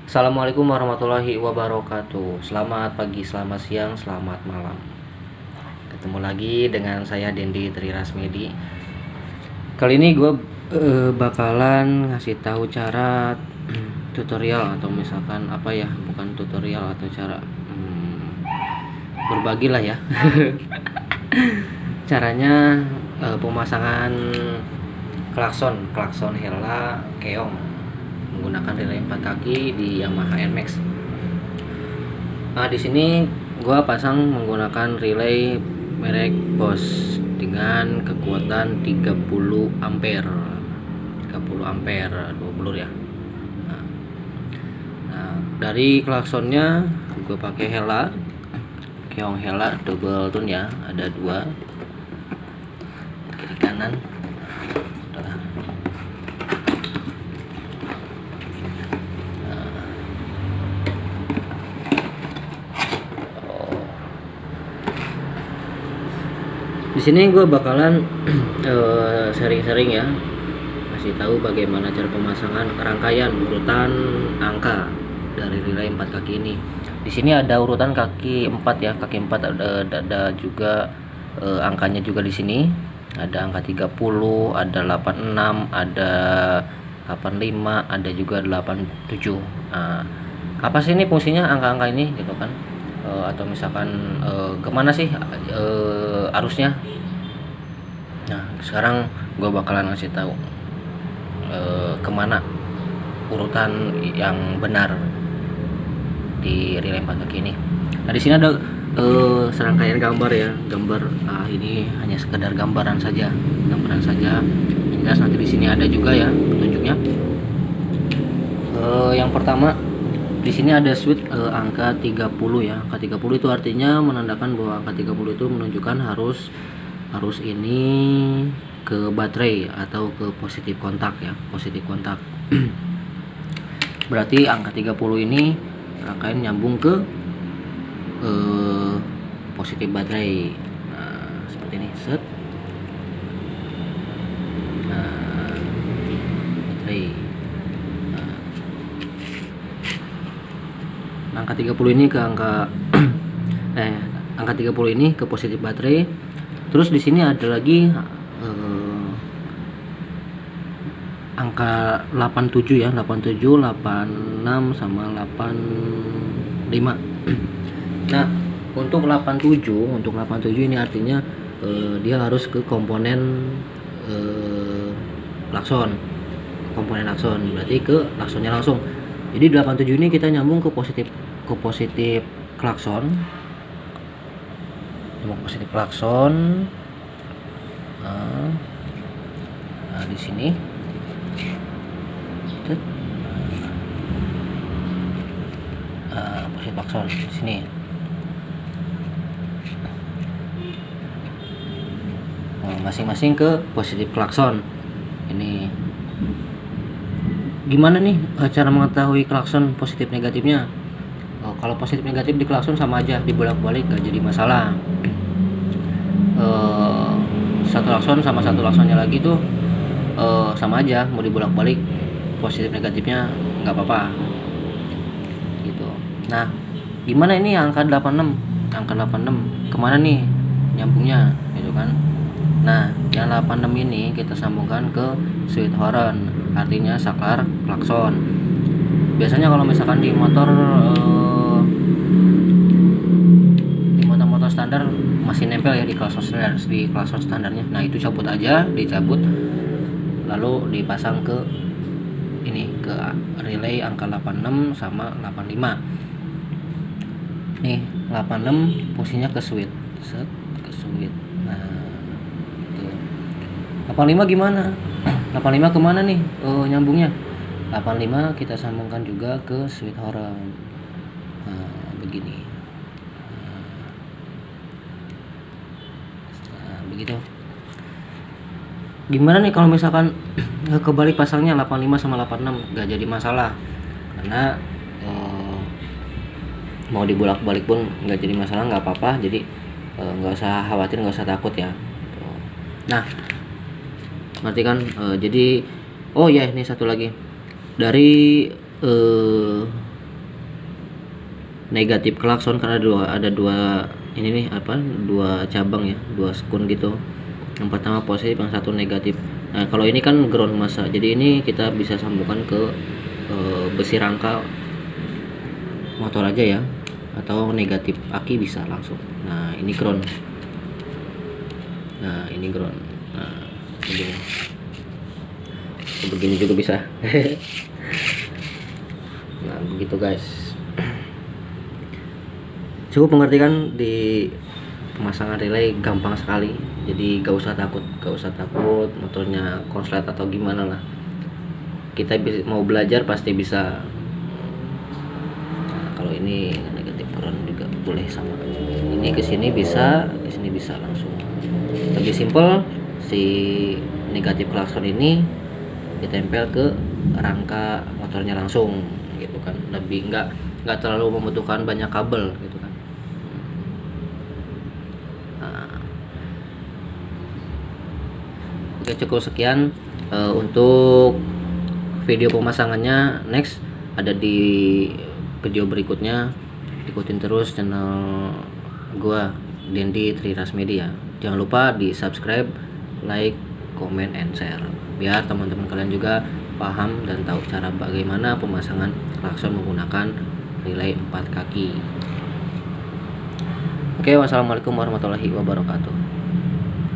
Assalamualaikum warahmatullahi wabarakatuh. Selamat pagi, selamat siang, selamat malam. Ketemu lagi dengan saya Dendi Trirasmedi. Kali ini gue bakalan ngasih tahu cara tutorial atau misalkan apa ya, bukan tutorial atau cara berbagi lah ya. Caranya pemasangan klakson Hella keong menggunakan relay 4 kaki di Yamaha NMAX. Nah, di sini gua pasang menggunakan relay merek Bosch dengan kekuatan 30 ampere. 30 ampere 20 ya. Nah, dari klaksonnya gua pakai Hella keong Hella double tone ya, ada dua kiri kanan. Di sini gue bakalan sering-sering ya kasih tahu bagaimana cara pemasangan rangkaian urutan angka dari relay 4 kaki ini. Di sini ada urutan kaki 4 ya, kaki 4 ada juga angkanya juga di sini. Ada angka 30, ada 86, ada 85, ada juga 87. Nah, apa sih ini fungsinya angka-angka ini gitu kan? Atau misalkan kemana sih arusnya. Nah, sekarang gue bakalan ngasih tahu kemana urutan yang benar di relay 4 kaki ini. Nah, di sini ada serangkaian gambar ya, gambar. Ini hanya sekedar gambaran saja, Yang jelas nanti di sini ada juga ya petunjuknya. Yang pertama di sini ada switch angka 30 ya. Angka 30 itu artinya menandakan bahwa angka 30 itu menunjukkan harus ini ke baterai atau ke positif kontak ya, positif kontak. Berarti angka 30 ini rangkaian nyambung ke positif baterai. Nah, seperti ini, set. Nah, baterai. Angka 30 ini ke angka angka 30 ini ke positif baterai. Terus di sini ada lagi angka 87 ya, 87, 86 sama 85. Nah, untuk 87 ini artinya dia harus ke komponen klakson. Komponen klakson berarti ke klaksonnya langsung. Jadi 87 ini kita nyambung ke positif klakson. Positif klakson. Nah, di sini. Positif klakson di sini. Masing-masing ke positif klakson. Ini gimana nih cara mengetahui klakson positif negatifnya? Kalau positif negatif di klakson sama aja, dibolak-balik gak jadi masalah. Satu klakson sama satu klaksonnya lagi tuh sama aja, mau dibolak-balik positif negatifnya nggak apa-apa gitu. Nah, gimana ini angka 86 kemana nih nyambungnya gitu kan? Nah, yang 86 ini kita sambungkan ke switch horn, artinya saklar klakson. Biasanya kalau misalkan di motor standar masih nempel ya di klakson standarnya. Nah, itu dicabut lalu dipasang ke ini, ke relay angka 86 sama 85. Nih, 86 fungsinya ke switch. Ke switch. Nah, tuh. 85 gimana? 85 kemana nih nyambungnya? 85 kita sambungkan juga ke switch horn. Nah, begini. Begitu. Gimana nih kalau misalkan kebalik pasangnya 85 sama 86? Gak jadi masalah, karena mau dibolak-balik pun gak jadi masalah, gak apa-apa. Jadi gak usah khawatir, gak usah takut ya. Nah, berarti kan jadi oh ya, ini satu lagi dari negatif klakson karena ada dua ini nih dua cabang ya, dua sekun gitu. Yang pertama positif, yang satu negatif. Nah kalau ini kan ground massa, jadi ini kita bisa sambungkan ke besi rangka motor aja ya, atau negatif aki bisa langsung. Nah ini ground, nah ini ground, nah begini juga bisa. Nah begitu guys, cukup mengerti kan? Di pemasangan relay gampang sekali, jadi gak usah takut motornya konslet atau gimana lah. Kita mau belajar pasti bisa. Nah, kalau ini negatif ground juga boleh sama, ini kesini bisa, kesini bisa langsung. Lebih simpel, si negatif klakson ini ditempel ke rangka motornya langsung gitu kan, lebih nggak terlalu membutuhkan banyak kabel gitu kan. Nah, oke, cukup sekian untuk video pemasangannya. Next ada di video berikutnya, ikutin terus channel gua Dendi Triras Media. Jangan lupa di subscribe, like, comment, and share biar teman-teman kalian juga paham dan tahu cara bagaimana pemasangan klakson menggunakan relay 4 kaki. Oke, wassalamualaikum warahmatullahi wabarakatuh.